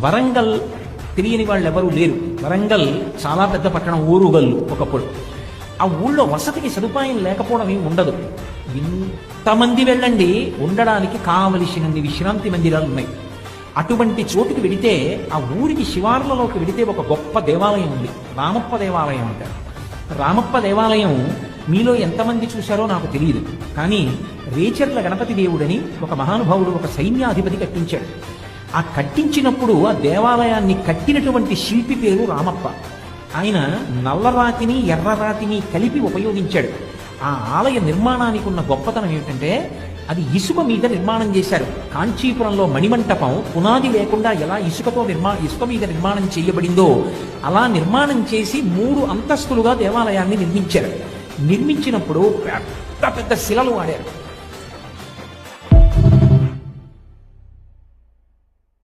వరంగల్ తెలియని వాళ్ళు ఎవరూ లేరు. వరంగల్ చాలా పెద్ద పట్టణం, ఊరుగల్లు ఒకప్పుడు. ఆ ఊళ్ళో వసతికి సదుపాయం లేకపోవడం ఏమి ఉండదు. ఇంతమంది వెళ్ళండి, ఉండడానికి కావలసినన్ని విశ్రాంతి మందిరాలు ఉన్నాయి. అటువంటి చోటుకి వెడితే, ఆ ఊరికి శివార్లలోకి వెడితే ఒక గొప్ప దేవాలయం ఉంది, రామప్ప దేవాలయం అంటారు. రామప్ప దేవాలయం మీలో ఎంతమంది చూశారో నాకు తెలియదు, కానీ రేచర్ల గణపతి దేవుడని ఒక మహానుభావుడు, ఒక సైన్యాధిపతి కట్టించాడు. ఆ కట్టించినప్పుడు ఆ దేవాలయాన్ని కట్టినటువంటి శిల్పి పేరు రామప్ప. ఆయన నల్లరాతిని ఎర్రరాతిని కలిపి ఉపయోగించాడు. ఆ ఆలయ నిర్మాణానికి ఉన్న గొప్పతనం ఏమిటంటే, అది ఇసుక మీద నిర్మాణం చేశారు. కాంచీపురంలో మణిమంటపం పునాది లేకుండా ఎలా ఇసుక మీద నిర్మాణం చేయబడిందో అలా నిర్మాణం చేసి 3 అంతస్తులుగా దేవాలయాన్ని నిర్మించారు. నిర్మించినప్పుడు పెద్ద పెద్ద శిలలు వాడారు.